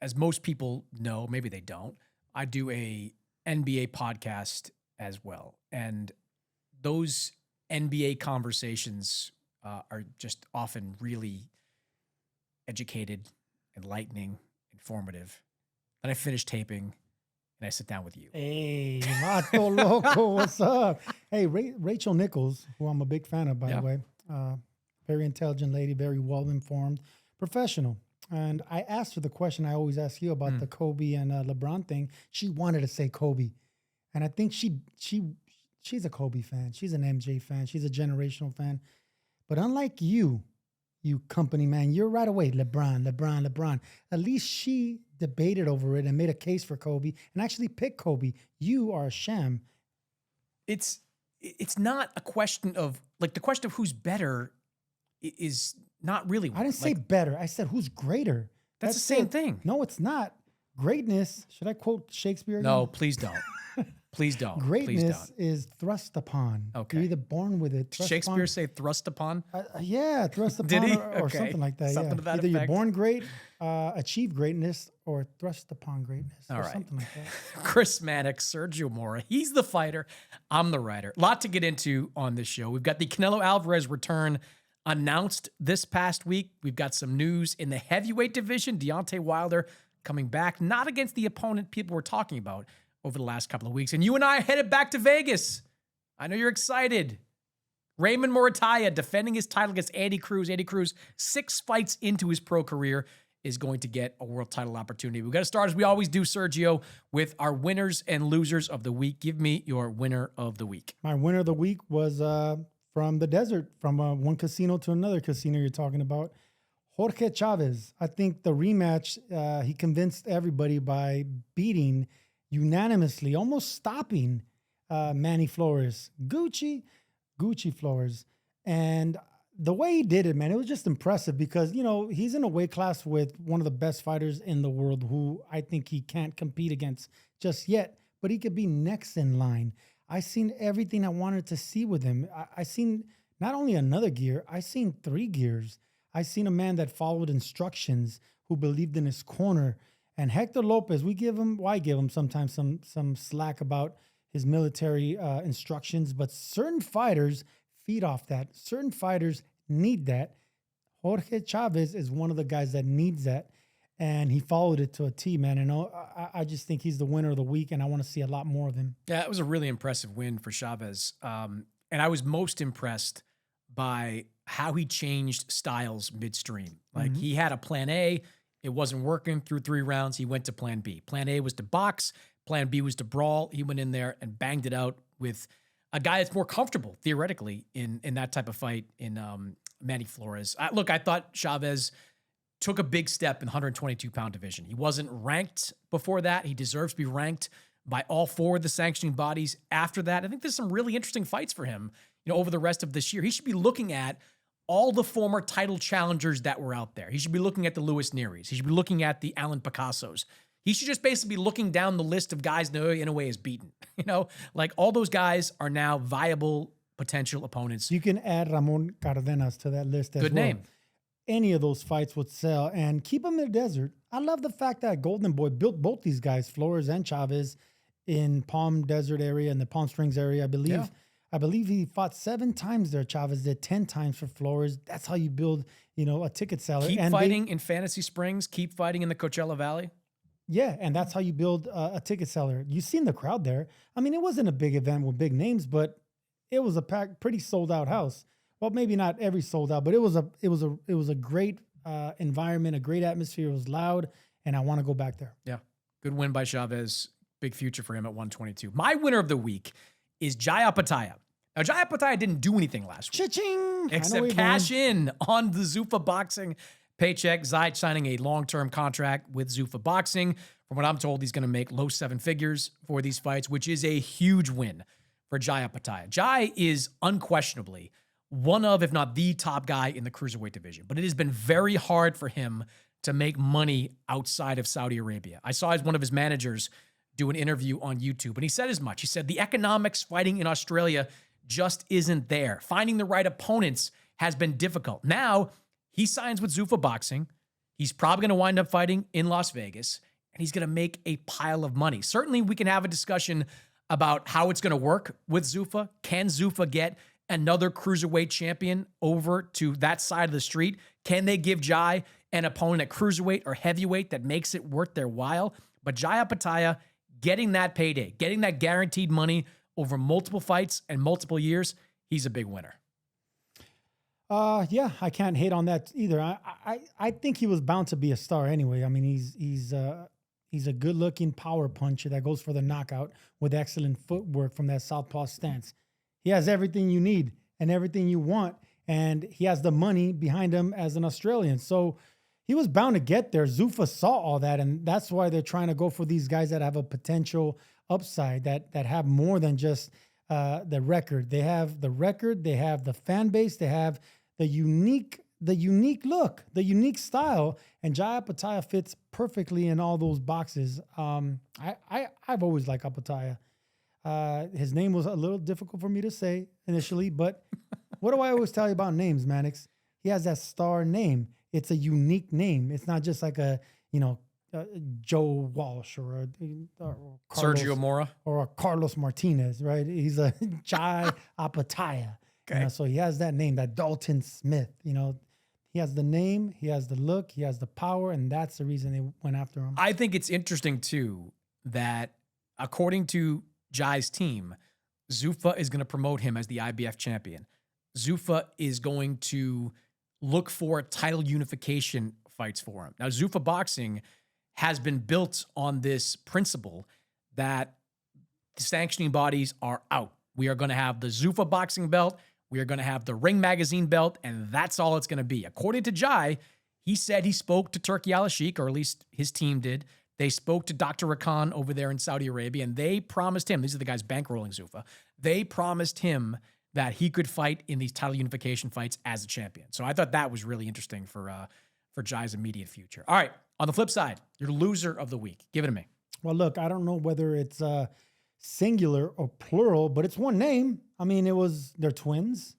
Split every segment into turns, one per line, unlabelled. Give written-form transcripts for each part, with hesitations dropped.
as most people know, maybe they don't, I do a NBA podcast as well. And those NBA conversations are just often really educated, enlightening, informative. Then I finish taping and I sit down with you.
Hey, Mato Loco, what's up? Hey, Rachel Nichols, who I'm a big fan of, by the way. Very intelligent lady, very well-informed, professional. And I asked her the question I always ask you about the Kobe and LeBron thing. She wanted to say Kobe. And I think she's a Kobe fan. She's an MJ fan. She's a generational fan. But unlike you company man, you're right away, LeBron. At least she debated over it and made a case for Kobe and actually picked Kobe. You are a sham.
It's not a question of, like, the question of who's better is not really one.
I didn't say better. I said who's greater.
That's the same thing.
No, it's not. Greatness, should I quote Shakespeare again?
No, please don't. Please don't.
Greatness is thrust upon.
Okay.
You're either born with it.
Shakespeare say thrust upon?
Yeah, thrust upon.
Did he?
Or something like that.
Something to that
Either
effect.
you're born great, achieve greatness, or thrust upon greatness.
All
or
right.
Something like that.
Chris Mannix, Sergio Mora. He's the fighter. I'm the writer. A lot to get into on this show. We've got the Canelo Alvarez return announced this past week. We've got some news in the heavyweight division. Deontay Wilder coming back, not against the opponent people were talking about over the last couple of weeks. And you and I headed back to Vegas. I know you're excited. Raymond Morataya defending his title against Andy Cruz. Andy Cruz, 6 fights into his pro career, is going to get a world title opportunity. We've got to start, as we always do, Sergio, with our winners and losers of the week. Give me your winner of the week.
My winner of the week was from the desert, from one casino to another casino you're talking about. Jorge Chavez. I think the rematch, he convinced everybody by beating unanimously, almost stopping Manny Flores. Gucci Flores. And the way he did it, man, it was just impressive because, you know, he's in a weight class with one of the best fighters in the world who I think he can't compete against just yet, but he could be next in line. I seen everything I wanted to see with him. I seen not only another gear, I seen 3 gears. I seen a man that followed instructions, who believed in his corner. And Hector Lopez, why give him sometimes some slack about his military instructions, but certain fighters feed off that. Certain fighters need that. Jorge Chavez is one of the guys that needs that, and he followed it to a T, man. And I just think he's the winner of the week, and I want to see a lot more of him.
Yeah, it was a really impressive win for Chavez. And I was most impressed by how he changed styles midstream. Like, he had a plan A. It wasn't working through 3 rounds. He went to plan B. Plan A was to box. Plan B was to brawl. He went in there and banged it out with a guy that's more comfortable, theoretically, in that type of fight in Manny Flores. I thought Chavez took a big step in the 122-pound division. He wasn't ranked before that. He deserves to be ranked by all 4 of the sanctioning bodies after that. I think there's some really interesting fights for him, you know, over the rest of this year. He should be looking at all the former title challengers that were out there. He should be looking at the Louis Neris. He should be looking at the Alan Picassos. He should just basically be looking down the list of guys that in a way is beaten. You know, like, all those guys are now viable potential opponents.
You can add Ramon Cardenas to that list as well.
Good name.
Any of those fights would sell, and keep them in the desert. I love the fact that Golden Boy built both these guys, Flores and Chavez, in Palm Desert area and the Palm Springs area. I believe he fought 7 times there. Chavez did 10 times for Flores. That's how you build, you know, a ticket seller.
Keep fighting in Fantasy Springs. Keep fighting in the Coachella Valley.
Yeah, and that's how you build a ticket seller. You've seen the crowd there. I mean, it wasn't a big event with big names, but it was a pretty sold out house. Well, maybe not every sold out, but it was a great environment, a great atmosphere. It was loud, and I want to go back there.
Yeah, good win by Chavez. Big future for him at 122. My winner of the week is Jaya Pataya. Now, Jaya Pataya didn't do anything last week.
Cha-ching!
Except cash in on the Zuffa Boxing paycheck. Zayt signing a long-term contract with Zuffa Boxing. From what I'm told, he's going to make low 7 figures for these fights, which is a huge win for Jaya Pataya. Jai is unquestionably one of, if not the top guy in the cruiserweight division, but it has been very hard for him to make money outside of Saudi Arabia. I saw one of his managers do an interview on YouTube, and he said as much. He said the economics fighting in Australia just isn't there. Finding the right opponents has been difficult. Now, he signs with Zuffa Boxing. He's probably going to wind up fighting in Las Vegas, and he's going to make a pile of money. Certainly, we can have a discussion about how it's going to work with Zuffa. Can Zuffa get another cruiserweight champion over to that side of the street? Can they give Jai an opponent at cruiserweight or heavyweight that makes it worth their while? But Jai Apataya getting that payday, getting that guaranteed money over multiple fights and multiple years, he's a big winner.
Yeah, I can't hate on that either. I think he was bound to be a star anyway. I mean, he's a good-looking power puncher that goes for the knockout with excellent footwork from that southpaw stance. He has everything you need and everything you want, and he has the money behind him as an Australian. So he was bound to get there. Zuffa saw all that, and that's why they're trying to go for these guys that have a potential upside, that have more than just the record. They have the record, they have the fan base, they have the unique look, the unique style, and Jai Apataya fits perfectly in all those boxes. I've always liked Apataya. His name was a little difficult for me to say initially, but what do I always tell you about names, Mannix? He has that star name. It's a unique name. It's not just like a Joe Walsh or Carlos,
Sergio Mora
or a Carlos Martinez, right? He's a Jai Apataya.
Okay.
So he has that name, that Dalton Smith. He has the name, he has the look, he has the power, and that's the reason they went after him.
I think it's interesting, too, that according to Jai's team, Zuffa is going to promote him as the IBF champion. Zuffa is going to look for title unification fights for him. Now, Zuffa Boxing has been built on this principle that the sanctioning bodies are out. We are going to have the Zuffa Boxing belt. We are going to have the Ring Magazine belt, and that's all it's going to be. According to Jai, he said he spoke to Turki Al-Sheikh, or at least his team did. They spoke to Dr. Rakan over there in Saudi Arabia, and they promised him, these are the guys bankrolling Zuffa, they promised him that he could fight in these title unification fights as a champion. So I thought that was really interesting for Jai's immediate future. All right, on the flip side, your loser of the week. Give it to me.
Well, look, I don't know whether it's singular or plural, but it's one name. I mean, they're twins,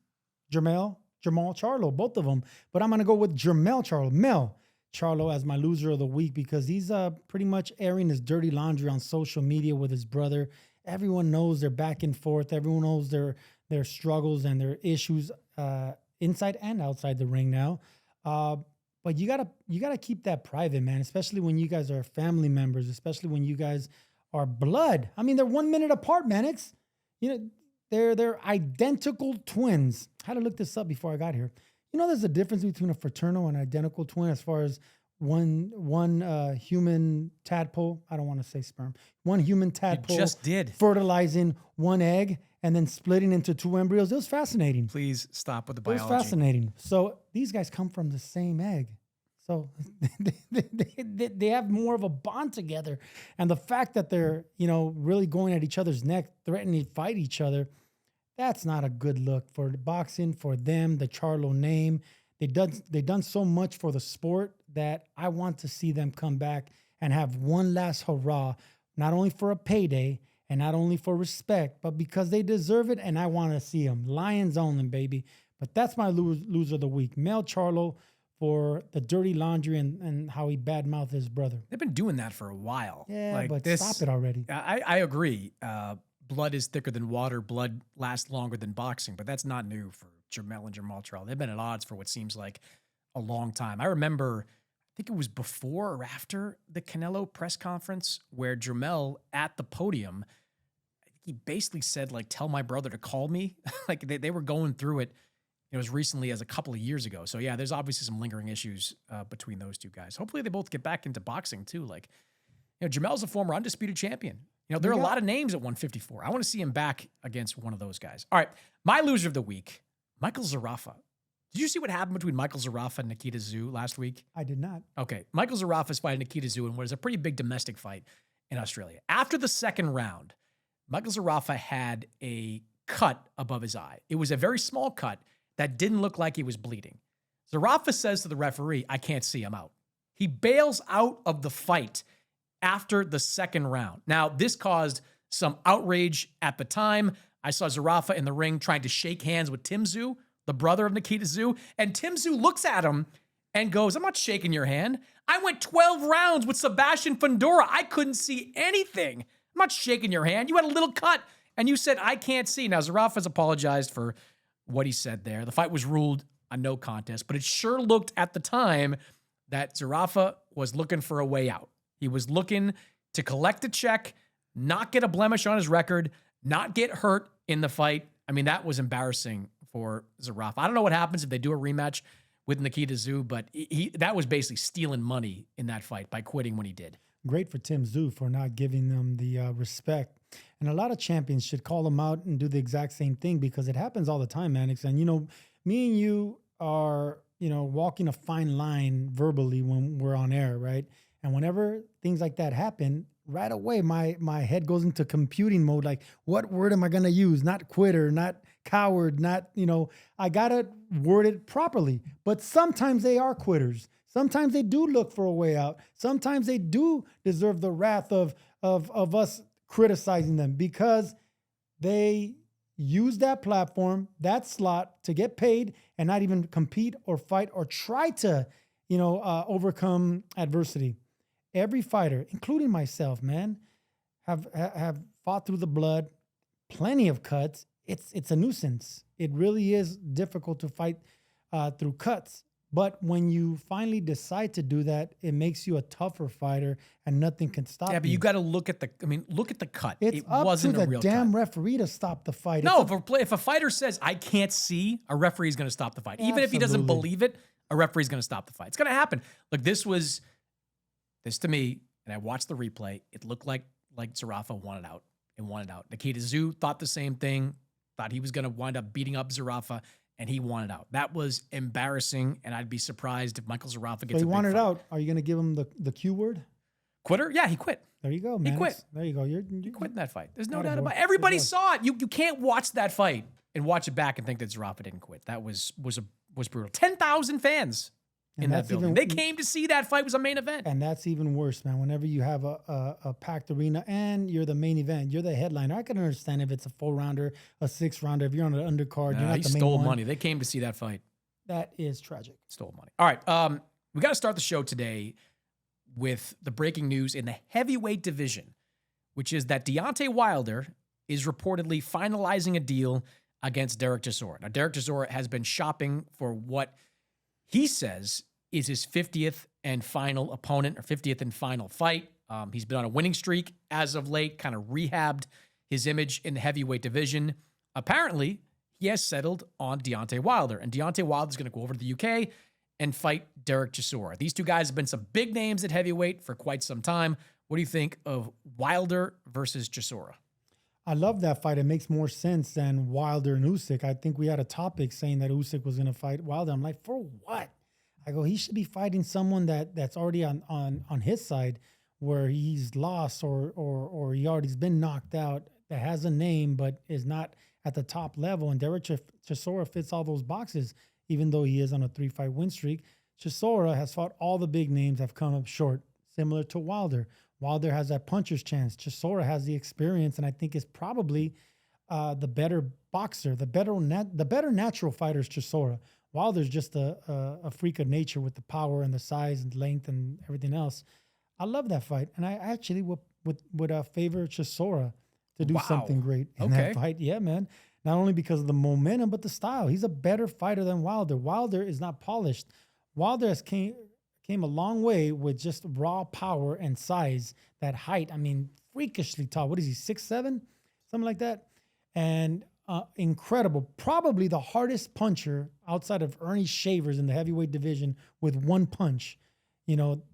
Jamal Charlo, both of them. But I'm going to go with Jermell Charlo, Mel Charlo, as my loser of the week, because he's pretty much airing his dirty laundry on social media with his brother. Everyone knows they're back and forth. Everyone knows their struggles and their issues inside and outside the ring now. But you gotta keep that private, man, especially when you guys are family members, especially when you guys are blood. I mean, they're 1 minute apart, man. They're identical twins. I had to look this up before I got here. There's a difference between a fraternal and identical twin as far as one human tadpole. I don't want to say sperm. One human tadpole
You just did.
fertilizing one egg and then splitting into two embryos. It was fascinating.
Please stop with the
It was
biology.
fascinating. So these guys come from the same egg. So they have more of a bond together. And the fact that they're, really going at each other's neck, threatening to fight each other, that's not a good look for boxing, for them, the Charlo name. They've done so much for the sport that I want to see them come back and have one last hurrah, not only for a payday and not only for respect, but because they deserve it, and I want to see them. Lions own them, baby. But that's my loser of the week. Mel Charlo, for the dirty laundry and how he badmouthed his brother.
They've been doing that for a while.
Yeah, but stop it already.
I agree. Blood is thicker than water. Blood lasts longer than boxing, but that's not new for Jermell and Jamal Charlo. They've been at odds for what seems like a long time. I remember, I think it was before or after the Canelo press conference where Jermell at the podium, he basically said, tell my brother to call me. They were going through it as recently as a couple of years ago. So yeah, there's obviously some lingering issues between those two guys. Hopefully they both get back into boxing too. Jermell's a former undisputed champion. There are a lot of names at 154. I want to see him back against one of those guys. All right, my loser of the week, Michael Zarafa. Did you see what happened between Michael Zarafa and Nikita Tszyu last week?
I did not.
Okay, Michael Zarafa's fighting Nikita Tszyu in what is a pretty big domestic fight in Australia. After the second round, Michael Zarafa had a cut above his eye. It was a very small cut that didn't look like he was bleeding. Zarafa says to the referee, I can't see, him out. He bails out of the fight after the second round. Now, this caused some outrage at the time. I saw Zarafa in the ring trying to shake hands with Tim Tszyu, the brother of Nikita Tszyu, and Tim Tszyu looks at him and goes, I'm not shaking your hand. I went 12 rounds with Sebastian Fundora. I couldn't see anything. I'm not shaking your hand. You had a little cut, and you said, I can't see. Now, Zarafa's apologized for what he said there. The fight was ruled a no contest, but it sure looked at the time that Zarafa was looking for a way out. He was looking to collect a check, not get a blemish on his record, not get hurt in the fight. I mean, that was embarrassing for Zarafa. I don't know what happens if they do a rematch with Nikita Tszyu, but that was basically stealing money in that fight by quitting when he did.
Great for Tim Tszyu for not giving them the respect. And a lot of champions should call them out and do the exact same thing, because it happens all the time, Mannix. And, me and you are, walking a fine line verbally when we're on air, right? And whenever things like that happen, right away, my head goes into computing mode. Like, what word am I going to use? Not quitter, not coward, not, I got to word it properly. But sometimes they are quitters. Sometimes they do look for a way out. Sometimes they do deserve the wrath of us criticizing them, because they use that platform, that slot, to get paid and not even compete or fight or try to, overcome adversity. Every fighter, including myself, man, have fought through the blood, plenty of cuts. It's a nuisance. It really is difficult to fight through cuts. But when you finally decide to do that, it makes you a tougher fighter, and nothing can stop you.
Yeah, but you got to look at the cut.
It wasn't a real damn cut. Referee to stop the fight.
No, if a fighter says, I can't see, a referee is going to stop the fight. Even if he doesn't believe it, a referee is going to stop the fight. It's going to happen. Look, this to me, and I watched the replay, it looked like Zarafa wanted out and wanted out. Nikita Tszyu thought the same thing, thought he was going to wind up beating up Zarafa, and he wanted out. That was embarrassing, and I'd be surprised if Michael Zarafa gets a big fight.
So he wanted out. Are you going to give him the Q word?
Quitter? Yeah, he quit.
There you go, man.
He quit.
There you go. You're
quit in that fight. There's no doubt about it. Everybody saw it. You can't watch that fight and watch it back and think that Zarafa didn't quit. That was brutal. 10,000 fans in that building. They came to see that fight. It was a main event.
And that's even worse, man. Whenever you have a packed arena and you're the main event, you're the headliner. I can understand if it's a 4-rounder, a 6-rounder. If you're on an undercard, you're not the main
stole
one.
money. They came to see that fight.
That is tragic.
Stole money. All right. We got to start the show today with the breaking news in the heavyweight division, which is that Deontay Wilder is reportedly finalizing a deal against Derek Chisora. Now, Derek Chisora has been shopping for what he says is his 50th and final opponent, or 50th and final fight. He's been on a winning streak as of late, kind of rehabbed his image in the heavyweight division. Apparently, he has settled on Deontay Wilder, and Deontay Wilder is going to go over to the UK and fight Derek Chisora. These two guys have been some big names at heavyweight for quite some time. What do you think of Wilder versus Chisora?
I love that fight. It makes more sense than Wilder and Usyk. I think we had a topic saying that Usyk was going to fight Wilder. I'm like, for what? I go, he should be fighting someone that's already on his side, where he's lost or he already's been knocked out, that has a name but is not at the top level. And Derek Chisora fits all those boxes, even though he is on a 3-fight win streak. Chisora has fought all the big names, have come up short, similar to Wilder. Wilder has that puncher's chance. Chisora has the experience, and I think is probably the better boxer, the better natural fighter is Chisora. Wilder's just a freak of nature with the power and the size and length and everything else. I love that fight, and I actually would favor Chisora to do something great in that fight. Yeah, man. Not only because of the momentum, but the style. He's a better fighter than Wilder. Wilder is not polished. Wilder has came a long way with just raw power and size. That height, I mean, freakishly tall. What is he, 6'7"? Something like that. And incredible. Probably the hardest puncher outside of Ernie Shavers in the heavyweight division with one punch.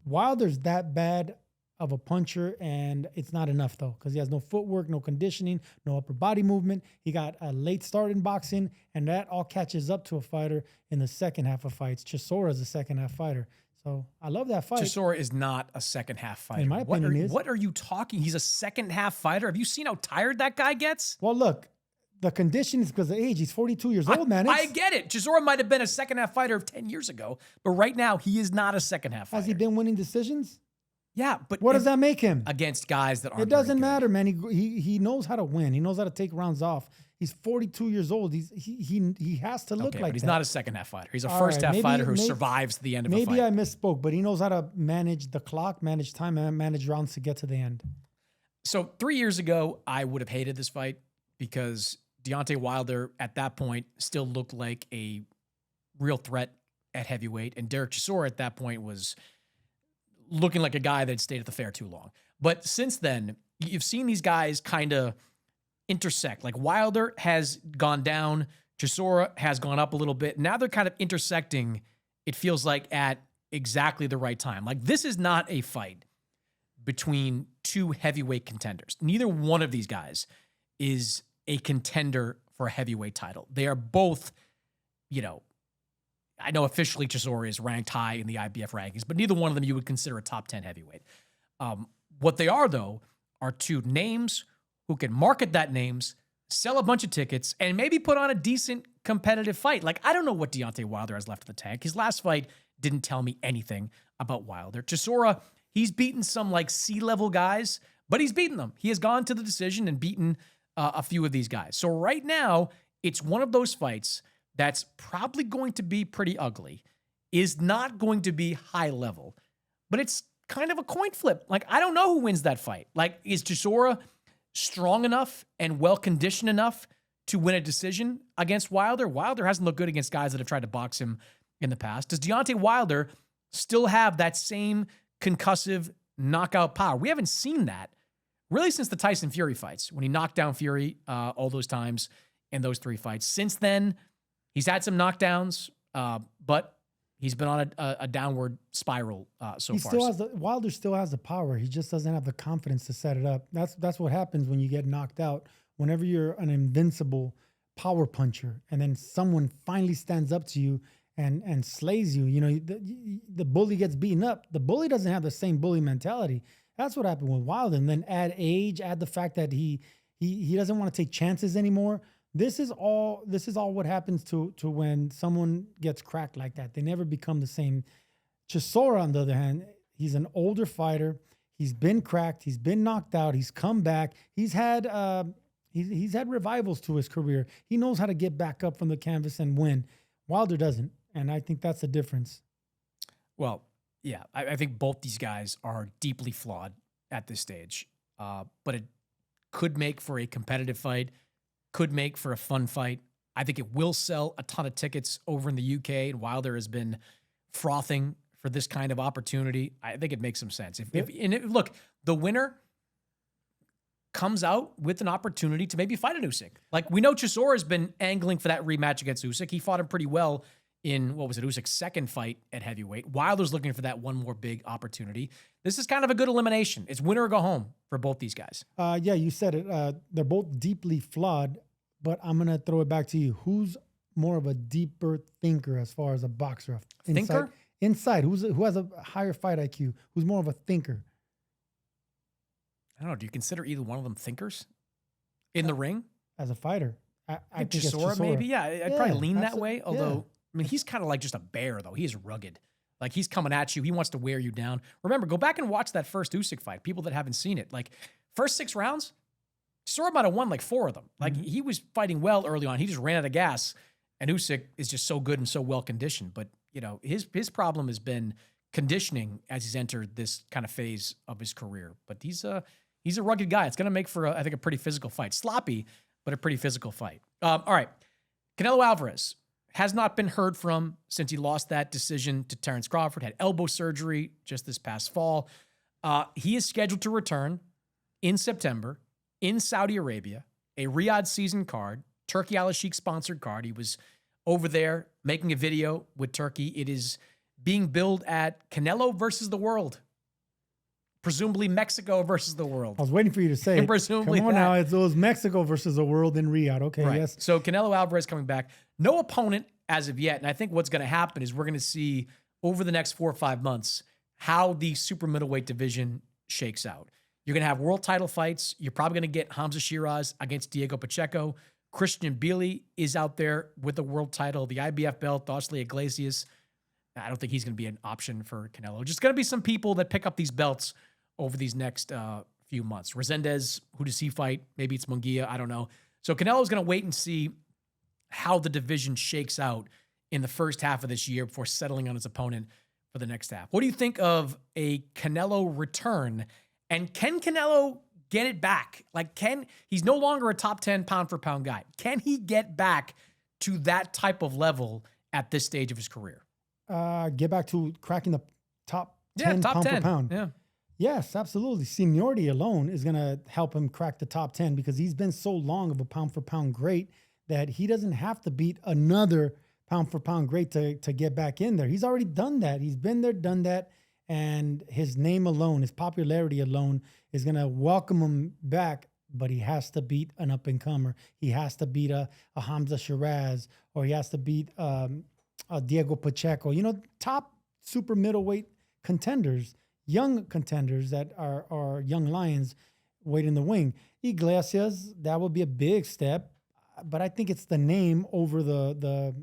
Wilder's that bad of a puncher, and it's not enough, though, because he has no footwork, no conditioning, no upper body movement. He got a late start in boxing, and that all catches up to a fighter in the second half of fights. Chisora is a second half fighter. So I love that fight.
Chisora is not a second half fighter.
In my opinion, he is.
What are you talking? He's a second half fighter. Have you seen how tired that guy gets?
Well, look, the condition is because of age. He's 42 years old, man.
I get it. Chisora might have been a second half fighter of 10 years ago, but right now he is not a second half fighter.
Has he been winning decisions?
Yeah, but
what does that make him?
Against guys that aren't.
It doesn't matter, man. He knows how to win. He knows how to take rounds off. He's 42 years old. He has to look
Okay,
like
but he's
that.
not a second half fighter. He's a
All
first
right,
half
maybe-
fighter who
maybe-
survives the end of a
Maybe
fight.
I misspoke, but he knows how to manage the clock, manage time, and manage rounds to get to the end.
So 3 years ago, I would have hated this fight because Deontay Wilder at that point still looked like a real threat at heavyweight. And Derek Chisora at that point was looking like a guy that stayed at the fair too long. But since then, you've seen these guys kind of intersect. Like Wilder has gone down, Chisora has gone up a little bit. Now they're kind of intersecting, it feels like, at exactly the right time. Like this is not a fight between two heavyweight contenders. Neither one of these guys is a contender for a heavyweight title. They are both, I know officially Chisora is ranked high in the IBF rankings, but neither one of them you would consider a top 10 heavyweight. What they are, though, are two names who can market that names, sell a bunch of tickets, and maybe put on a decent competitive fight. Like, I don't know what Deontay Wilder has left in the tank. His last fight didn't tell me anything about Wilder. Chisora, he's beaten some like C-level guys, but he's beaten them. He has gone to the decision and beaten a few of these guys. So right now, it's one of those fights that's probably going to be pretty ugly, is not going to be high level, but it's kind of a coin flip. Like, I don't know who wins that fight. Like, is Chisora strong enough and well-conditioned enough to win a decision against Wilder? Wilder hasn't looked good against guys that have tried to box him in the past. Does Deontay Wilder still have that same concussive knockout power? We haven't seen that really since the Tyson Fury fights, when he knocked down Fury all those times in those 3 fights. Since then, he's had some knockdowns, but he's been on a downward spiral so far.
Wilder still has the power. He just doesn't have the confidence to set it up. That's what happens when you get knocked out. Whenever you're an invincible power puncher, and then someone finally stands up to you and slays you, the bully gets beaten up. The bully doesn't have the same bully mentality. That's what happened with Wilder. And then add age, add the fact that he doesn't want to take chances anymore. This is all what happens to when someone gets cracked like that. They never become the same. Chisora, on the other hand, he's an older fighter. He's been cracked. He's been knocked out. He's come back. He's had revivals to his career. He knows how to get back up from the canvas and win. Wilder doesn't, and I think that's the difference.
Well, yeah, I think both these guys are deeply flawed at this stage, but it could make for a competitive fight. Could make for a fun fight. I think it will sell a ton of tickets over in the UK, and Wilder has been frothing for this kind of opportunity. I think it makes some sense. Look, the winner comes out with an opportunity to maybe fight an Usyk. Like, we know Chisora has been angling for that rematch against Usyk. He fought him pretty well in, Usyk's second fight at heavyweight. Wilder's looking for that one more big opportunity. This is kind of a good elimination. It's win or go home for both these guys. Yeah,
you said it. They're both deeply flawed, but I'm going to throw it back to you. Who's more of a deeper thinker as far as a boxer? Inside. Who has a higher fight IQ? Who's more of a thinker?
I don't know. Do you consider either one of them thinkers in the ring?
As a fighter. I think
Chisora, maybe. Yeah, I'd probably lean that way. Although,
yeah.
He's kind of like just a bear, though. He is rugged. Like, he's coming at you. He wants to wear you down. Remember, go back and watch that first Usyk fight. People that haven't seen it. Like, first 6 rounds, Chisora might have won like 4 of them. Like, he was fighting well early on. He just ran out of gas. And Usyk is just so good and so well conditioned. But, his problem has been conditioning as he's entered this kind of phase of his career. But he's a rugged guy. It's going to make for, I think, a pretty physical fight. Sloppy, but a pretty physical fight. All right. Canelo Alvarez has not been heard from since he lost that decision to Terrence Crawford, had elbow surgery just this past fall. He is scheduled to return in September in Saudi Arabia, a Riyadh season card, Turkey Al Sheikh sponsored card. He was over there making a video with Turkey. It is being billed at Canelo versus the world. Presumably Mexico versus the world.
I was waiting for you to say it.
Presumably
Come on now, it was Mexico versus the world in Riyadh. Okay,
right.
Yes.
So Canelo Alvarez coming back. No opponent as of yet. And I think what's going to happen is we're going to see over the next 4 or 5 months how the super middleweight division shakes out. You're going to have world title fights. You're probably going to get Hamza Shiraz against Diego Pacheco. Christian Billy is out there with the world title, the IBF belt, Osley Iglesias. I don't think he's going to be an option for Canelo. Just going to be some people that pick up these belts over these next few months. Resendez, who does he fight? Maybe it's Munguia. I don't know. So Canelo's going to wait and see how the division shakes out in the first half of this year before settling on his opponent for the next half. What do you think of a Canelo return? And can Canelo get it back? Like, he's no longer a top 10 pound for pound guy. Can he get back to that type of level at this stage of his career?
Get back to cracking the top 10 pound for pound.
Yeah.
Yes, absolutely. Seniority alone is going to help him crack the top 10 because he's been so long of a pound for pound great that he doesn't have to beat another pound for pound great to get back in there. He's already done that. He's been there, done that. And his name alone, his popularity alone is going to welcome him back, but he has to beat an up-and-comer. He has to beat a Hamza Shiraz, or he has to beat a Diego Pacheco. Top super middleweight contenders, young contenders that are young lions wait in the wing. Iglesias, that would be a big step, but I think it's the name over the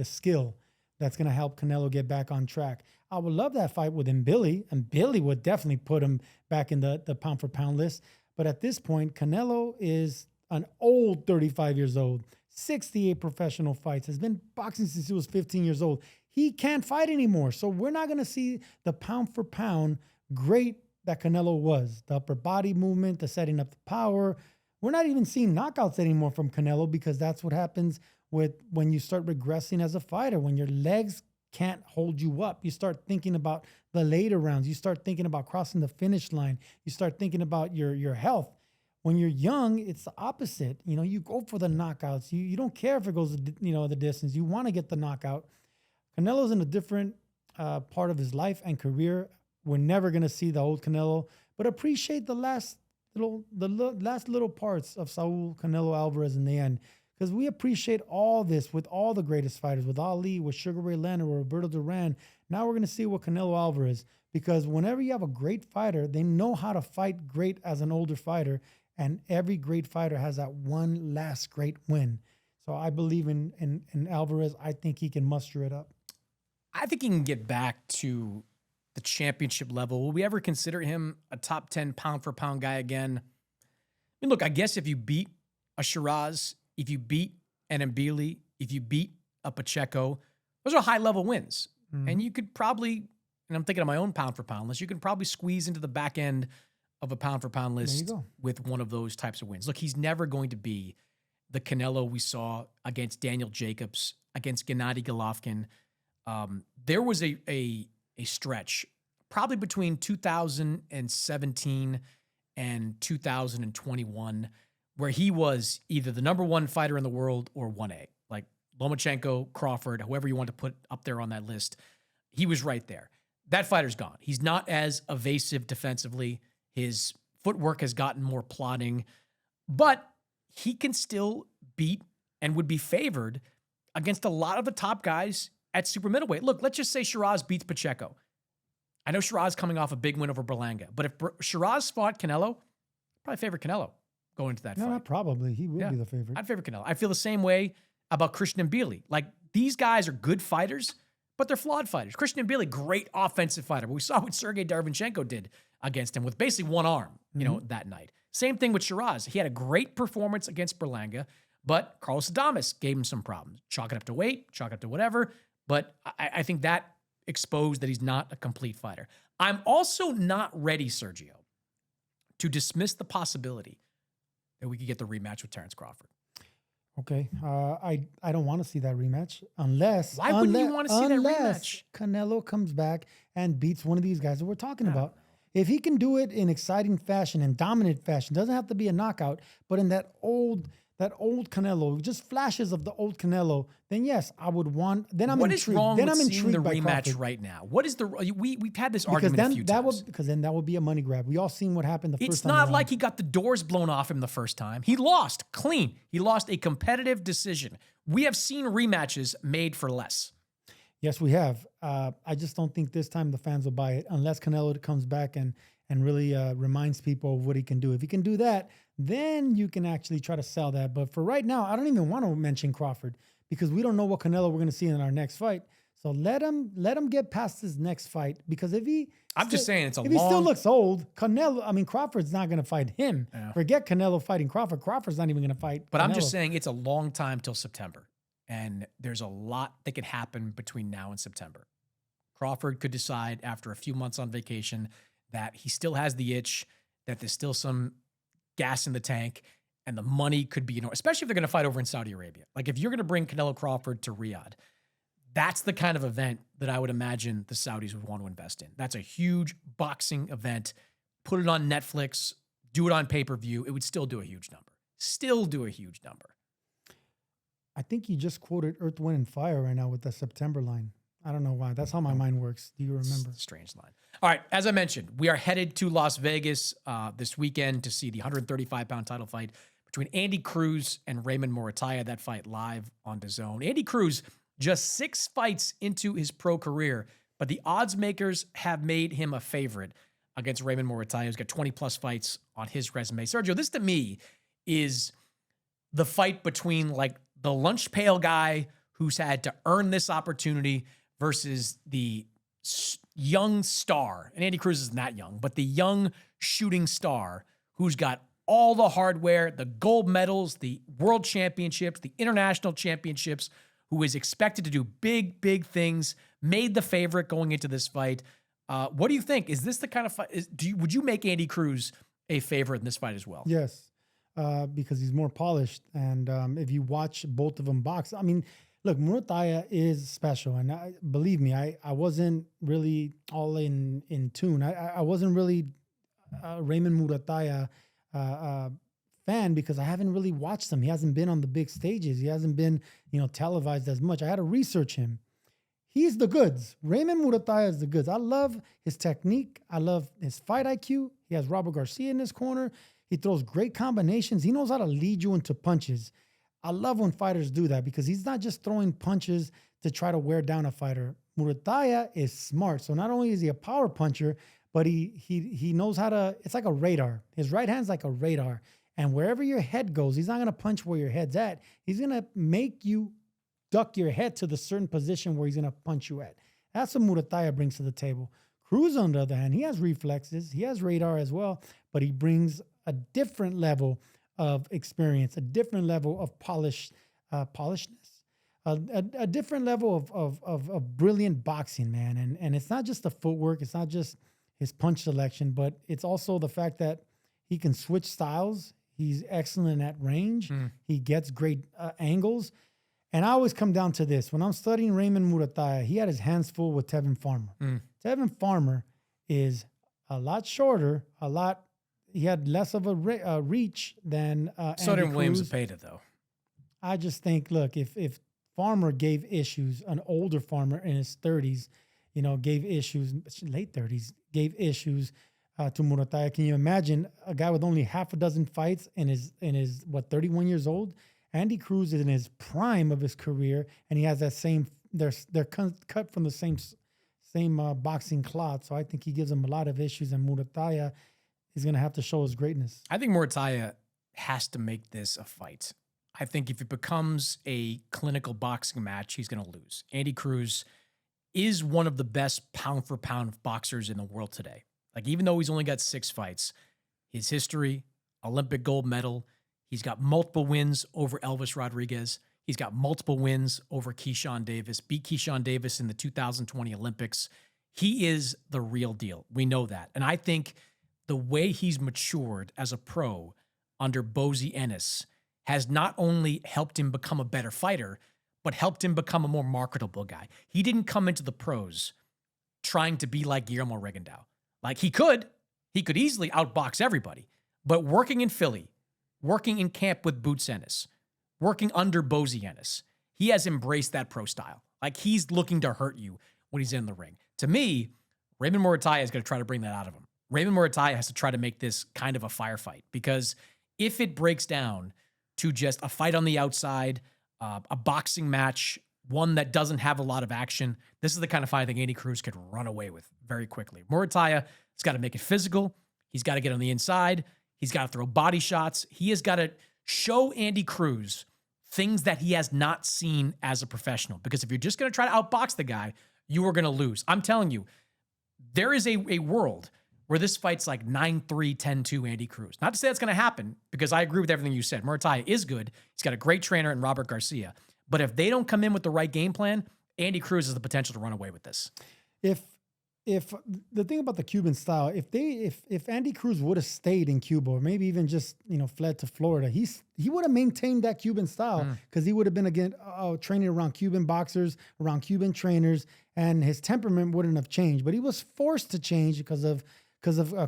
skill that's going to help Canelo get back on track. I would love that fight with Billy, and Billy would definitely put him back in the pound for pound list. But at this point, Canelo is an old 35 years old, 68 professional fights, has been boxing since he was 15 years old. He can't fight anymore. So we're not going to see the pound for pound great that Canelo was. The upper body movement, the setting up the power. We're not even seeing knockouts anymore from Canelo because that's what happens when you start regressing as a fighter, when your legs can't hold you up. You start thinking about the later rounds. You start thinking about crossing the finish line. You start thinking about your health. When you're young, it's the opposite. You go for the knockouts. You don't care if it goes, the distance. You want to get the knockout. Canelo's in a different part of his life and career. We're never going to see the old Canelo, but appreciate the last little parts of Saul Canelo Alvarez in the end. Because we appreciate all this with all the greatest fighters, with Ali, with Sugar Ray Leonard, with Roberto Duran. Now we're going to see what Canelo Alvarez, because whenever you have a great fighter, they know how to fight great as an older fighter, and every great fighter has that one last great win. So I believe in Alvarez. I think he can muster it up.
I think he can get back to the championship level. Will we ever consider him a top 10 pound for pound guy again? I mean, look, I guess if you beat a Shiraz, if you beat an Mbili, if you beat a Pacheco, those are high-level wins. Mm-hmm. And you could probably, and I'm thinking of my own pound-for-pound list, you can probably squeeze into the back end of a pound-for-pound list with one of those types of wins. Look, he's never going to be the Canelo we saw against Daniel Jacobs, against Gennady Golovkin. There was a stretch, probably between 2017 and 2021, where he was either the number one fighter in the world or 1A, like Lomachenko, Crawford, whoever you want to put up there on that list. He was right there. That fighter's gone. He's not as evasive defensively. His footwork has gotten more plodding, but he can still beat and would be favored against a lot of the top guys at super middleweight. Look, let's just say Shiraz beats Pacheco. I know Shiraz coming off a big win over Berlanga, but if Shiraz fought Canelo, probably favor Canelo going into that fight.
No, not probably. He will be the favorite.
I'd favor Canelo. I feel the same way about Christian Mbili. Like, these guys are good fighters, but they're flawed fighters. Christian Mbili, great offensive fighter. But we saw what Sergey Darvinchenko did against him with basically one arm, that night. Same thing with Shiraz. He had a great performance against Berlanga, but Carlos Adames gave him some problems. Chalk it up to weight, chalk it up to whatever. But I think that exposed that he's not a complete fighter. I'm also not ready, Sergio, to dismiss the possibility that we could get the rematch with Terrence Crawford.
Okay. I don't want to see that rematch unless...
Why wouldn't you want to see that rematch?
Canelo comes back and beats one of these guys that we're talking about. If he can do it in exciting fashion and dominant fashion, doesn't have to be a knockout, but in that old Canelo, just flashes of the old Canelo, then yes, I would want. Then I'm
what
intrigued.
Is wrong
then
with
I'm
seeing
intrigued
the
by
rematch
Crawford.
right now? What is the we've had this argument a few times.
Because then that would be a money grab. We all seen what happened the first time.
It's not like he got the doors blown off him the first time. He lost clean. He lost a competitive decision. We have seen rematches made for less.
Yes, we have. I just don't think this time the fans will buy it unless Canelo comes back and really reminds people of what he can do. If he can do that, then you can actually try to sell that. But for right now, I don't even want to mention Crawford because we don't know what Canelo we're going to see in our next fight. So let him get past his next fight, because
I'm just saying it's a
if he still
long.
looks old, Crawford's not going to fight him.
Yeah.
Forget Canelo fighting Crawford. Crawford's not even going to fight
But I'm
Canelo.
just saying it's a long time till September. And there's a lot that could happen between now and September. Crawford could decide after a few months on vacation that he still has the itch, that there's still some gas in the tank, and the money could be, especially if they're going to fight over in Saudi Arabia. Like if you're going to bring Canelo Crawford to Riyadh, that's the kind of event that I would imagine the Saudis would want to invest in. That's a huge boxing event. Put it on Netflix, do it on pay-per-view. It would still do a huge number. Still do a huge number.
I think you just quoted Earth, Wind, and Fire right now with the September line. I don't know why. That's how my mind works. Do you remember?
It's a strange line. All right. As I mentioned, we are headed to Las Vegas this weekend to see the 135-pound title fight between Andy Cruz and Raymond Morataya. That fight live on DAZN. Andy Cruz, just 6 fights into his pro career, but the odds makers have made him a favorite against Raymond Morataya, who's got 20-plus fights on his resume. Sergio, this to me is the fight between like the lunch pail guy who's had to earn this opportunity versus the young star. And Andy Cruz isn't that young, but the young shooting star who's got all the hardware, the gold medals, the world championships, the international championships, who is expected to do big, big things, made the favorite going into this fight. What do you think? Is this the kind of fight? Would you make Andy Cruz a favorite in this fight as well?
Yes, because he's more polished. And if you watch both of them box, look, Morataya is special. And believe me, I wasn't really all in tune. I wasn't really Raymond Morataya fan, because I haven't really watched him. He hasn't been on the big stages. He hasn't been, televised as much. I had to research him. He's the goods. Raymond Morataya is the goods. I love his technique. I love his fight IQ. He has Robert Garcia in his corner. He throws great combinations. He knows how to lead you into punches. I love when fighters do that, because he's not just throwing punches to try to wear down a fighter. Morataya is smart. So not only is he a power puncher, but he knows how to, it's like a radar. His right hand's like a radar. And wherever your head goes, he's not going to punch where your head's at. He's going to make you duck your head to the certain position where he's going to punch you at. That's what Morataya brings to the table. Cruz, on the other hand, he has reflexes. He has radar as well, but he brings a different level of experience, a different level of polishedness, a different level of brilliant boxing, man. And it's not just the footwork. It's not just his punch selection, but it's also the fact that he can switch styles. He's excellent at range. He gets great angles. And I always come down to this. When I'm studying Raymond Morataya, he had his hands full with Tevin Farmer. Tevin Farmer is a lot shorter, he had less of a reach than
So
Andy
did Williams
Cruz.
Zepeda, though.
I just think, look, if Farmer gave issues, an older Farmer in his 30s, gave issues, late 30s, gave issues to Morataya. Can you imagine a guy with only half a dozen fights and is 31 years old? Andy Cruz is in his prime of his career, and he has that same. They're cut from the same boxing cloth. So I think he gives him a lot of issues, and Morataya is going to have to show his greatness.
I think Morataya has to make this a fight. I think if it becomes a clinical boxing match, he's going to lose. Andy Cruz is one of the best pound for pound boxers in the world today. Like, even though he's only got 6 fights, his history, Olympic gold medal, he's got multiple wins over Elvis Rodriguez. He's got multiple wins over Keyshawn Davis, beat Keyshawn Davis in the 2020 Olympics. He is the real deal. We know that. And I think the way he's matured as a pro under Bozy Ennis has not only helped him become a better fighter, but helped him become a more marketable guy. He didn't come into the pros trying to be like Guillermo Regendow. Like, he could easily outbox everybody, but working in Philly, working in camp with Boots Ennis, working under Bozy Ennis, he has embraced that pro style. Like, he's looking to hurt you when he's in the ring. To me, Raymond Morataya is going to try to bring that out of him. Raymond Morataya has to try to make this kind of a firefight, because if it breaks down to just a fight on the outside, a boxing match, one that doesn't have a lot of action, this is the kind of fight I think Andy Cruz could run away with very quickly. Morataya has got to make it physical. He's got to get on the inside. He's got to throw body shots. He has got to show Andy Cruz things that he has not seen as a professional. Because if you're just going to try to outbox the guy, you are going to lose. I'm telling you, there is a world where this fight's like 9-3, 10-2 Andy Cruz. Not to say that's going to happen, because I agree with everything you said. Murataya is good. He's got a great trainer in Robert Garcia. But if they don't come in with the right game plan, Andy Cruz has the potential to run away with this.
If the thing about the Cuban style, if Andy Cruz would have stayed in Cuba, or maybe even just fled to Florida, he would have maintained that Cuban style, because he would have been again training around Cuban boxers, around Cuban trainers, and his temperament wouldn't have changed. But he was forced to change because of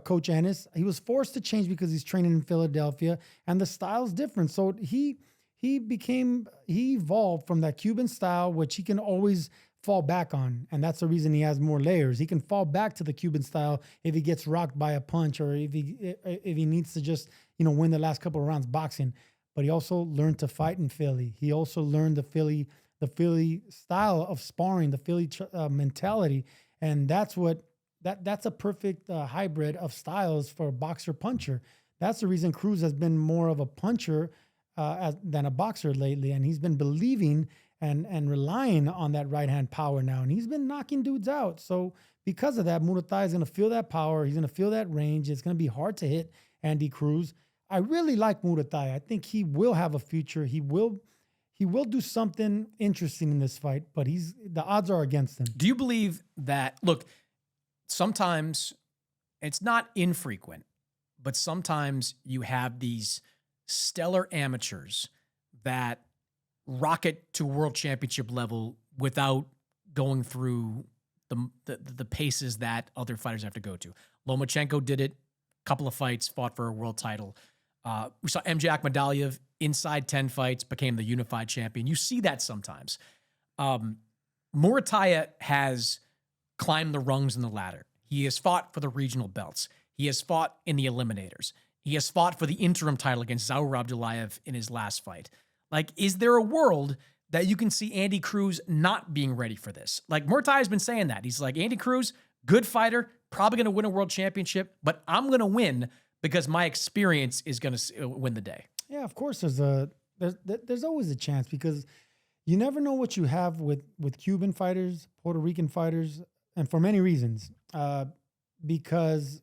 Coach Ennis. He was forced to change because he's training in Philadelphia, and the style's different. So he evolved from that Cuban style, which he can always fall back on. And that's the reason he has more layers. He can fall back to the Cuban style if he gets rocked by a punch, or if he needs to just, win the last couple of rounds boxing. But he also learned to fight in Philly. He also learned the Philly style of sparring, the Philly mentality. And that's a perfect hybrid of styles for a boxer puncher. That's the reason Cruz has been more of a puncher than a boxer lately. And he's been believing and relying on that right-hand power now. And he's been knocking dudes out. So because of that, Murataya is going to feel that power. He's going to feel that range. It's going to be hard to hit Andy Cruz. I really like Murataya. I think he will have a future. He will do something interesting in this fight, but the odds are against him.
Do you believe that, look, sometimes it's not infrequent, but sometimes you have these stellar amateurs that rocket to world championship level without going through the paces that other fighters have to go to. Lomachenko did it, a couple of fights, fought for a world title. We saw MJ Akhmadaliev inside 10 fights, became the unified champion. You see that sometimes. Murataya has climbed the rungs in the ladder. He has fought for the regional belts. He has fought in the eliminators. He has fought for the interim title against Zaur Abdullayev in his last fight. Like, is there a world that you can see Andy Cruz not being ready for this? Like, Murataya has been saying that. He's like, Andy Cruz, good fighter, probably going to win a world championship, but I'm going to win because my experience is going to win the day.
Yeah, of course there's always a chance, because you never know what you have with Cuban fighters, Puerto Rican fighters, and for many reasons. Because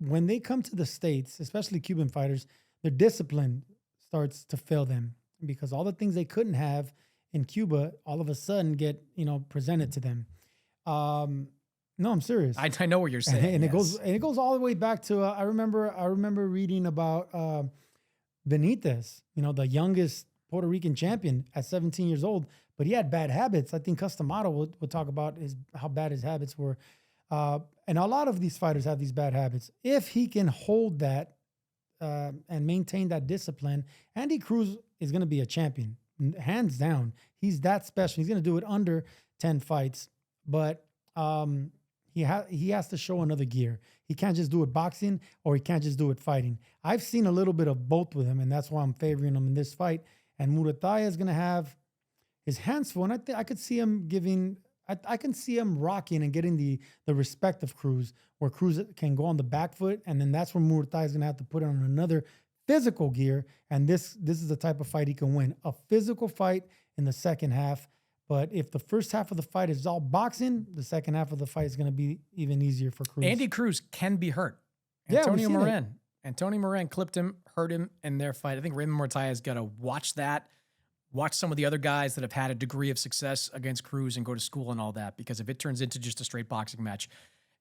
when they come to the States, especially Cuban fighters, their discipline starts to fail them, because all the things they couldn't have in Cuba all of a sudden get, presented to them. No, I'm serious.
I know what you're saying.
And it goes all the way back to I remember reading about Benitez, the youngest Puerto Rican champion at 17 years old, but he had bad habits. I think Customado would talk about how bad his habits were. And a lot of these fighters have these bad habits. If he can hold that and maintain that discipline, Andy Cruz is going to be a champion, hands down. He's that special. He's going to do it under 10 fights, but he has to show another gear. He can't just do it boxing, or he can't just do it fighting. I've seen a little bit of both with him, and that's why I'm favoring him in this fight. And Murataya is going to have his hands full, and I could see him I can see him rocking and getting the respect of Cruz, where Cruz can go on the back foot, and then that's where Murataya is going to have to put it on another physical gear. And this is the type of fight he can win, a physical fight in the second half. But if the first half of the fight is all boxing, the second half of the fight is going to be even easier for Cruz.
Andy Cruz can be hurt. Antonio Moran clipped him, hurt him in their fight. I think Raymond Murataya has got to watch that. Watch some of the other guys that have had a degree of success against Cruz and go to school and all that, because if it turns into just a straight boxing match,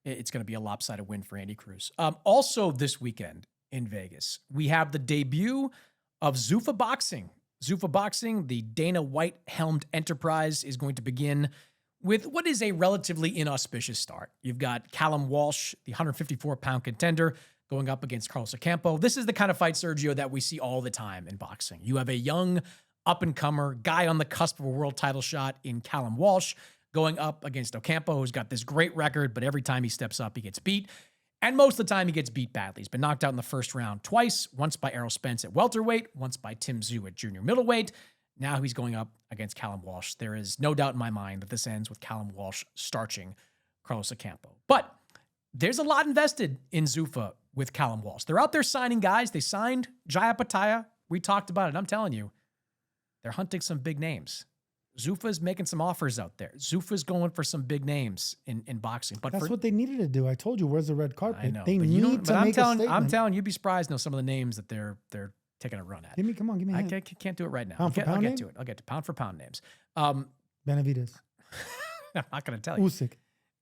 it's going to be a lopsided win for Andy Cruz. Also this weekend in Vegas, we have the debut of Zuffa Boxing. Zuffa Boxing, the Dana White-helmed enterprise, is going to begin with what is a relatively inauspicious start. You've got Callum Walsh, the 154-pound contender, going up against Carlos Ocampo. This is the kind of fight, Sergio, that we see all the time in boxing. You have a young up-and-comer, guy on the cusp of a world title shot in Callum Walsh, going up against Ocampo, who's got this great record, but every time he steps up, he gets beat. And most of the time, he gets beat badly. He's been knocked out in the first round twice, once by Errol Spence at welterweight, once by Tim Tszyu at junior middleweight. Now he's going up against Callum Walsh. There is no doubt in my mind that this ends with Callum Walsh starching Carlos Ocampo. But there's a lot invested in Zuffa with Callum Walsh. They're out there signing guys. They signed Jaya Pataya. We talked about it. I'm telling you, they're hunting some big names. Zuffa's making some offers out there. Zuffa's going for some big names in boxing. But
that's what they needed to do. I told you, where's the red carpet?
I know,
They
but
need to make a statement.
I'm telling you, you'd be surprised know some of the names that they're taking a run at.
Come on, give me a hint.
I can't do it right now.
Pound for pound
I'll get
name?
to it. I'll get to pound for pound names.
Benavidez.
I'm not going to tell you.
Usyk.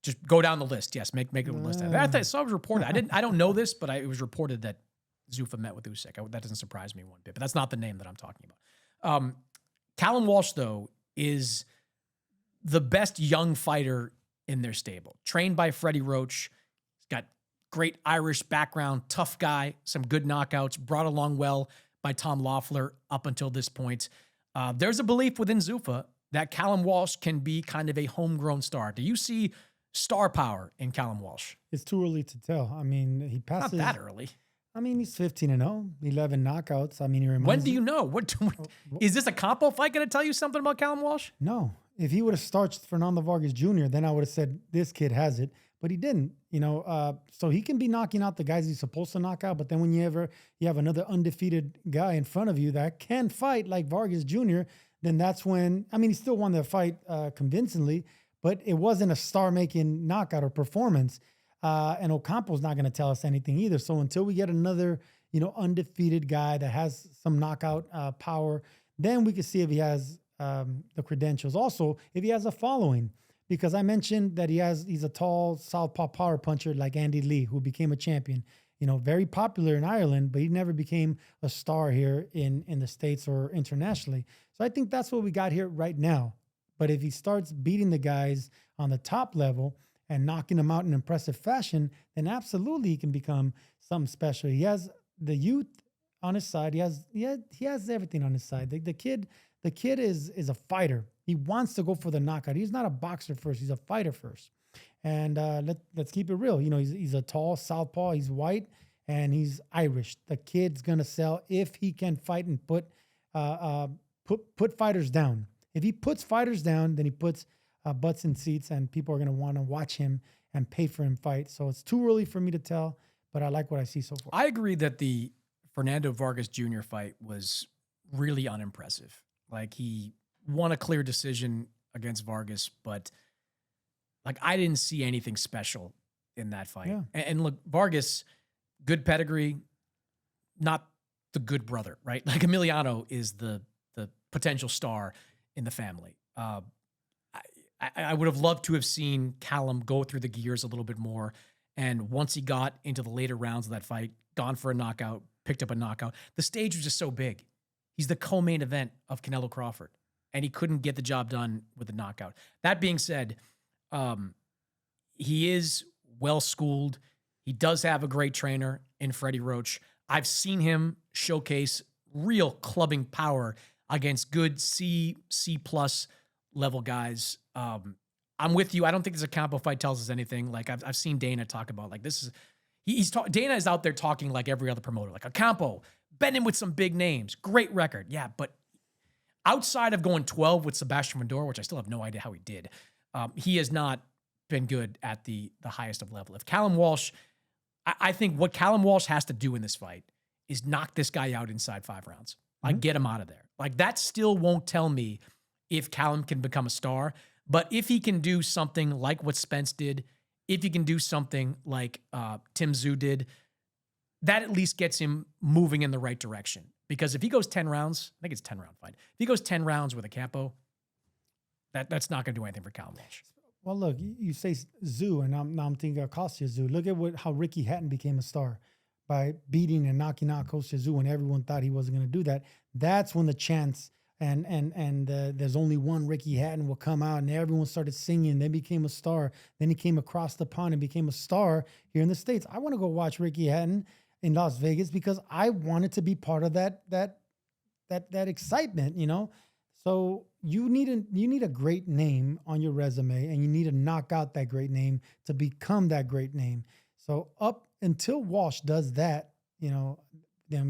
Just go down the list. Yes, make a list. I saw it was reported. I don't know this, but it was reported that Zuffa met with Usyk. That doesn't surprise me one bit. But that's not the name that I'm talking about. Callum Walsh, though, is the best young fighter in their stable. Trained by Freddie Roach. He's got great Irish background, tough guy, some good knockouts, brought along well by Tom Loeffler up until this point. There's a belief within Zuffa that Callum Walsh can be kind of a homegrown star. Do you see star power in Callum Walsh?
It's too early to tell. I mean, he passes.
Not that early.
I mean, he's 15-0, 11 knockouts. I mean, he reminds
When do you know? What is this a compo fight going to tell you something about Callum Walsh?
No. If he would have starched Fernando Vargas Jr., then I would have said this kid has it, but he didn't. So he can be knocking out the guys he's supposed to knock out, but then when you have another undefeated guy in front of you that can fight like Vargas Jr., then that's when, I mean, he still won the fight convincingly, but it wasn't a star-making knockout or performance. And Ocampo's not going to tell us anything either. So until we get another, undefeated guy that has some knockout power, then we can see if he has the credentials. Also, if he has a following, because I mentioned that he's a tall southpaw power puncher like Andy Lee, who became a champion. Very popular in Ireland, but he never became a star here in the States or internationally. So I think that's what we got here right now. But if he starts beating the guys on the top level and knocking them out in impressive fashion, then absolutely he can become something special. He has the youth on his side. He has everything on his side. The kid is a fighter. He wants to go for the knockout. He's not a boxer first. He's a fighter first. And let's keep it real. He's a tall southpaw. He's white and he's Irish. The kid's gonna sell if he can fight and put fighters down. If he puts fighters down, then he puts butts in seats, and people are gonna want to watch him and pay for him fight. So it's too early for me to tell, but I like what I see so far.
I agree that the Fernando Vargas Jr. fight was really unimpressive. Like, he won a clear decision against Vargas, but I didn't see anything special in that fight.
Yeah.
And look, Vargas, good pedigree, not the good brother, right? Like, Emiliano is the potential star in the family. I would have loved to have seen Callum go through the gears a little bit more. And once he got into the later rounds of that fight, gone for a knockout, picked up a knockout. The stage was just so big. He's the co-main event of Canelo Crawford, and he couldn't get the job done with the knockout. That being said, he is well-schooled. He does have a great trainer in Freddie Roach. I've seen him showcase real clubbing power against good C+ level guys. I'm with you. I don't think this Ocampo fight tells us anything. Like, I've seen Dana talk about, like, this is, Dana is out there talking like every other promoter, like Ocampo, bending with some big names, great record. Yeah, but outside of going 12 with Sebastian Fundora, which I still have no idea how he did, he has not been good at the highest of level. If Callum Walsh, I think what Callum Walsh has to do in this fight is knock this guy out inside 5 rounds. Like, get him out of there. Like, that still won't tell me if Callum can become a star. But if he can do something like what Spence did, if he can do something like Tim Tszyu did, that at least gets him moving in the right direction. Because if he goes 10 rounds, I think it's a 10-round fight. If he goes 10 rounds with Ocampo, that's not going to do anything for Callum Walsh.
Well, look, you say Tszyu, and now I'm thinking of Kostya Tszyu. Look at how Ricky Hatton became a star by beating and knocking out Kostya Tszyu when everyone thought he wasn't going to do that. That's when the chance and there's only one Ricky Hatton will come out, and everyone started singing. Then became a star. Then he came across the pond and became a star here in the States. I want to go watch Ricky Hatton in Las Vegas because I wanted to be part of that excitement, So you need a great name on your resume, and you need to knock out that great name to become that great name. So up until Walsh does that, then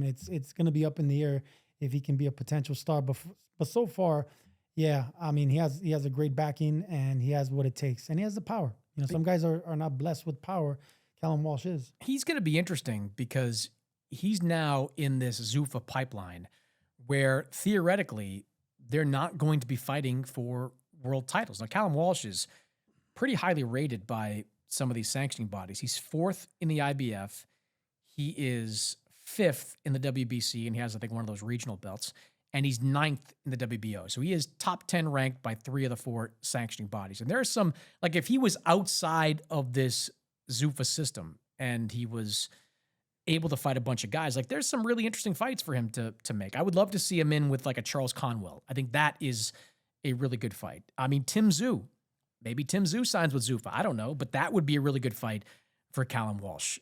it's going to be up in the air if he can be a potential star. But so far, yeah, I mean, he has a great backing, and he has what it takes, and he has the power. Some guys are not blessed with power. Callum Walsh is.
He's going to be interesting because he's now in this Zuffa pipeline where theoretically they're not going to be fighting for world titles. Now, Callum Walsh is pretty highly rated by some of these sanctioning bodies. He's 4th in the IBF. He is 5th in the WBC, and he has, I think, one of those regional belts. And he's 9th in the WBO. So he is top 10 ranked by 3 of the 4 sanctioning bodies. And there are some, like if he was outside of this Zuffa system and he was able to fight a bunch of guys, like there's some really interesting fights for him to make. I would love to see him in with like a Charles Conwell. I think that is a really good fight. I mean, Tim Tszyu, maybe Tim Tszyu signs with Zuffa. I don't know, but that would be a really good fight for Callum Walsh.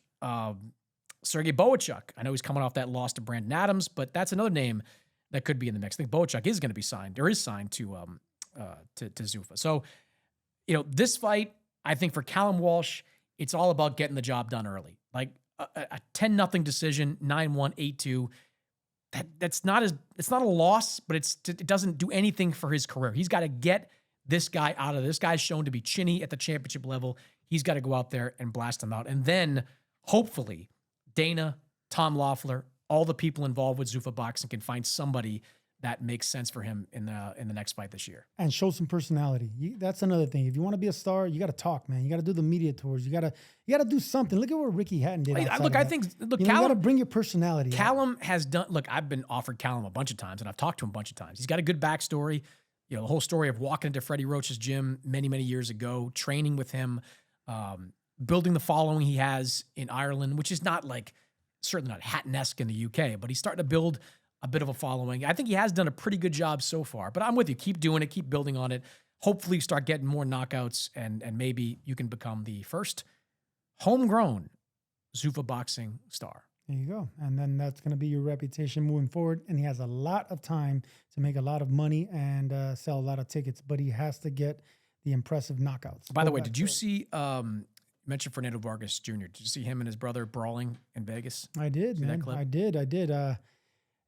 Sergey Bohachuk, I know he's coming off that loss to Brandon Adams, but that's another name that could be in the mix. I think Bohachuk is going to be signed, or is signed to Zuffa. So, you know, this fight, I think for Callum Walsh, it's all about getting the job done early. Like a 10-0 decision, 9-1, 8-2. It's not a loss, but it doesn't do anything for his career. He's got to get this guy out of this. Guy's shown to be chinny at the championship level. He's got to go out there and blast him out. And then hopefully Dana, Tom Loeffler, all the people involved with Zuffa Boxing can find somebody that makes sense for him in the next fight this year. And
show some personality. That's another thing. If you want to be a star, you got to talk, man. You got to do the media tours. You got to do something. Look at what Ricky Hatton did.
Look, I think
Callum, you got to bring your personality.
Callum has done. Look, I've been offered Callum a bunch of times, and I've talked to him a bunch of times. He's got a good backstory. You know, the whole story of walking into Freddie Roach's gym many, many years ago, training with him, building the following he has in Ireland, which is not like certainly not Hatton-esque in the UK, but he's starting to build a bit of a following. I think he has done a pretty good job so far, but I'm with you. Keep doing it. Keep building on it. Hopefully start getting more knockouts, and maybe you can become the first homegrown Zuffa Boxing star.
There you go. And then that's going to be your reputation moving forward. And he has a lot of time to make a lot of money and sell a lot of tickets, but he has to get the impressive knockouts.
By the way, did you see, you mentioned Fernando Vargas Jr. Did you see him and his brother brawling in Vegas?
I did, man. I did.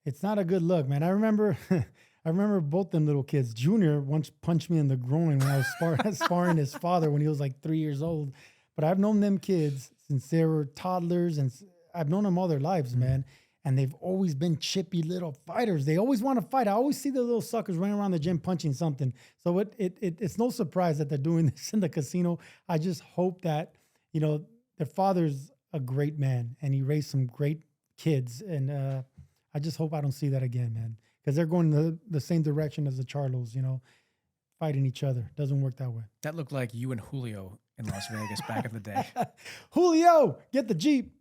It's not a good look, man. I remember both them little kids. Junior once punched me in the groin when I was sparring his father when he was like 3 years old. But I've known them kids since they were toddlers, and I've known them all their lives, man. And they've always been chippy little fighters. They always want to fight. I always see the little suckers running around the gym punching something. So it's no surprise that they're doing this in the casino. I just hope that, you know, their father's a great man and he raised some great kids. And I just hope I don't see that again, man. Because they're going the same direction as the Charlos, you know, fighting each other. Doesn't work that way.
That looked like you and Julio in Las Vegas back in the day.
Julio, get the Jeep.